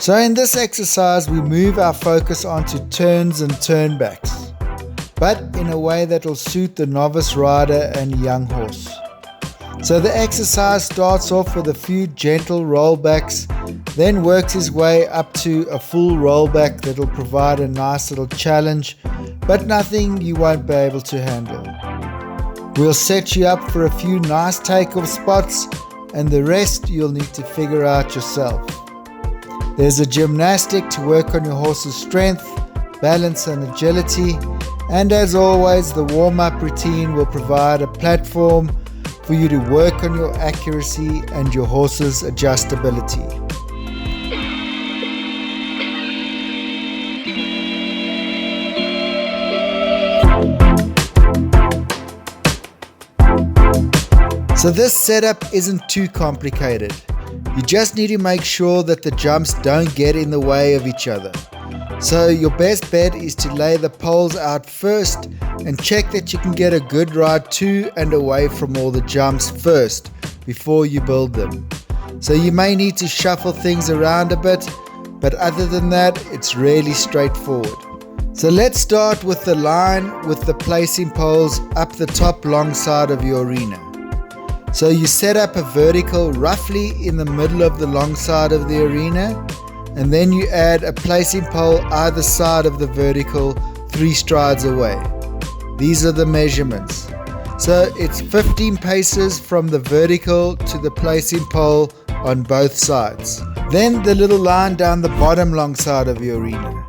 So in this exercise, we move our focus onto turns and turnbacks, but in a way that will suit the novice rider and young horse. So the exercise starts off with a few gentle rollbacks, then works his way up to a full rollback that will provide a nice little challenge, but nothing you won't be able to handle. We'll set you up for a few nice takeoff spots, and the rest you'll need to figure out yourself. There's a gymnastic to work on your horse's strength, balance and agility, and as always, the warm-up routine will provide a platform for you to work on your accuracy and your horse's adjustability. So this setup isn't too complicated. You just need to make sure that the jumps don't get in the way of each other. So your best bet is to lay the poles out first and check that you can get a good ride to and away from all the jumps first before you build them. So you may need to shuffle things around a bit, but other than that, it's really straightforward. So let's start with the line with the placing poles up the top long side of your arena. So you set up a vertical roughly in the middle of the long side of the arena, and then you add a placing pole either side of the vertical 3 strides away. These are the measurements. So it's 15 paces from the vertical to the placing pole on both sides. Then the little line down the bottom long side of your arena.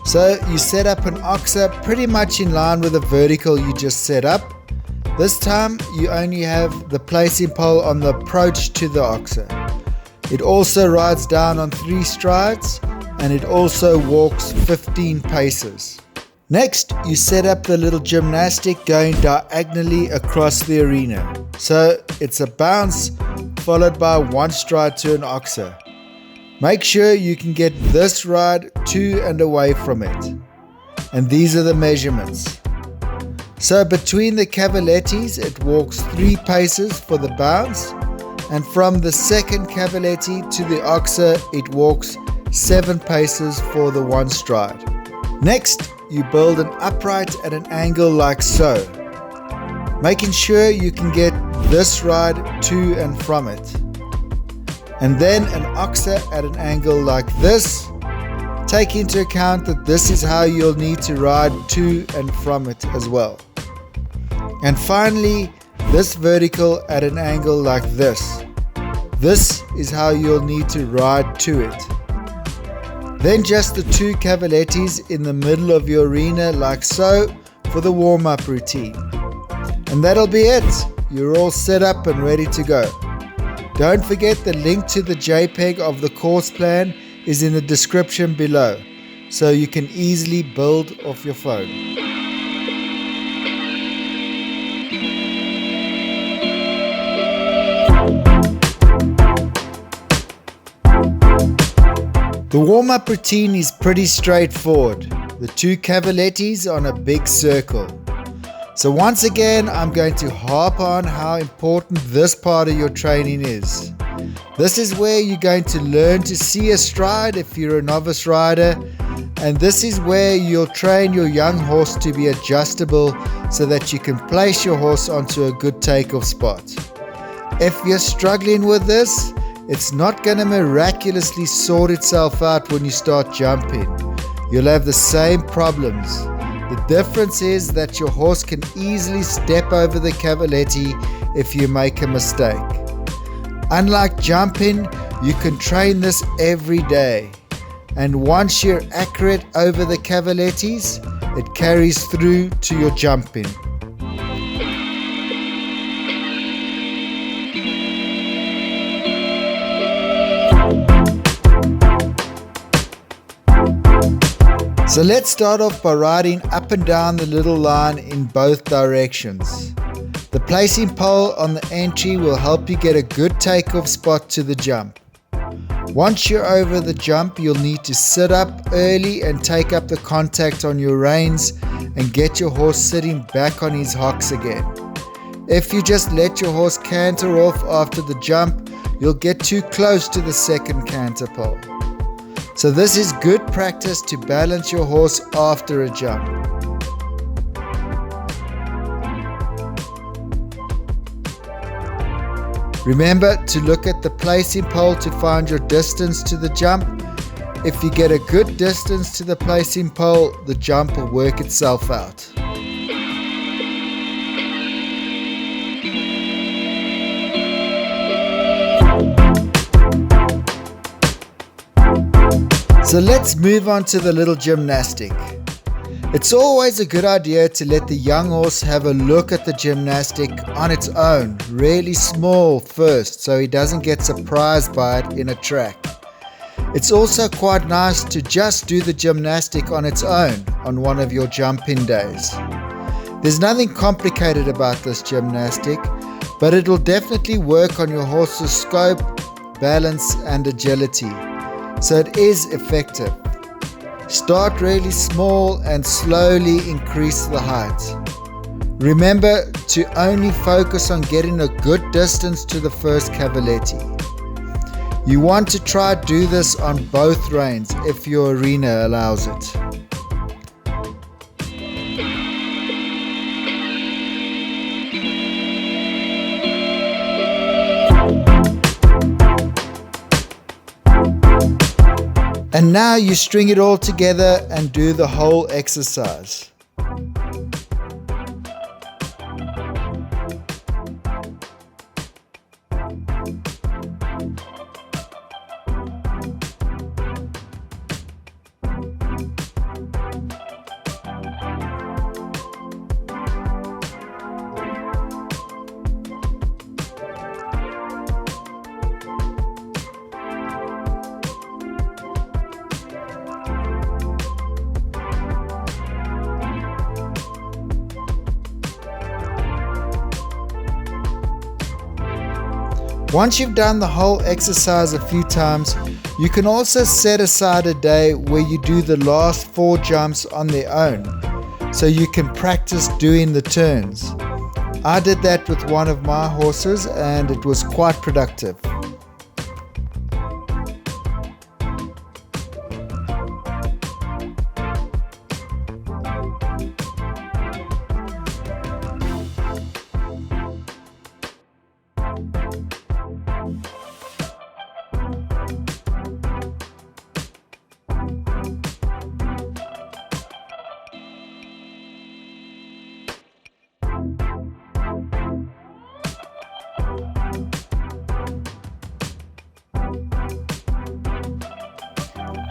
So you set up an oxer pretty much in line with the vertical you just set up. This time you only have the placing pole on the approach to the oxer. It also rides down on 3 strides, and it also walks 15 paces. Next, you set up the little gymnastic going diagonally across the arena. So it's a bounce followed by 1 stride to an oxer. Make sure you can get this ride to and away from it. And these are the measurements. So between the cavalettes, it walks 3 paces for the bounce, and from the second cavalette to the oxer, it walks 7 paces for the 1 stride. Next, you build an upright at an angle like so, making sure you can get this ride to and from it. And then an oxer at an angle like this. Take into account that this is how you'll need to ride to and from it as well. And finally, this vertical at an angle like this. This is how you'll need to ride to it. Then just the 2 cavalettes in the middle of your arena like so for the warm-up routine. And that'll be it. You're all set up and ready to go. Don't forget the link to the JPEG of the course plan is in the description below, so you can easily build off your phone. The warm-up routine is pretty straightforward. The 2 cavalettes on a big circle. So once again, I'm going to harp on how important this part of your training is. This is where you're going to learn to see a stride if you're a novice rider, and this is where you'll train your young horse to be adjustable so that you can place your horse onto a good takeoff spot. If you're struggling with this, it's not going to miraculously sort itself out when you start jumping. You'll have the same problems. The difference is that your horse can easily step over the cavalette if you make a mistake. Unlike jumping, you can train this every day. And once you're accurate over the cavalettes, it carries through to your jumping. So let's start off by riding up and down the little line in both directions. The placing pole on the entry will help you get a good takeoff spot to the jump. Once you're over the jump, you'll need to sit up early and take up the contact on your reins and get your horse sitting back on his hocks again. If you just let your horse canter off after the jump, you'll get too close to the second canter pole. So this is good practice to balance your horse after a jump. Remember to look at the placing pole to find your distance to the jump. If you get a good distance to the placing pole, the jump will work itself out. So let's move on to the little gymnastic. It's always a good idea to let the young horse have a look at the gymnastic on its own, really small first, so he doesn't get surprised by it in a track. It's also quite nice to just do the gymnastic on its own on one of your jump-in days. There's nothing complicated about this gymnastic, but it'll definitely work on your horse's scope, balance and agility, so it is effective. Start really small and slowly increase the height. Remember to only focus on getting a good distance to the first cavaletti. You want to try to do this on both reins if your arena allows it. And now you string it all together and do the whole exercise. Once you've done the whole exercise a few times, you can also set aside a day where you do the last 4 jumps on their own, so you can practice doing the turns. I did that with one of my horses and it was quite productive.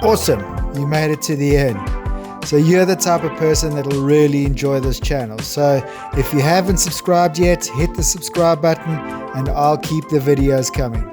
Awesome, you made it to the end. So you're the type of person that will really enjoy this channel. So if you haven't subscribed yet, hit the subscribe button and I'll keep the videos coming.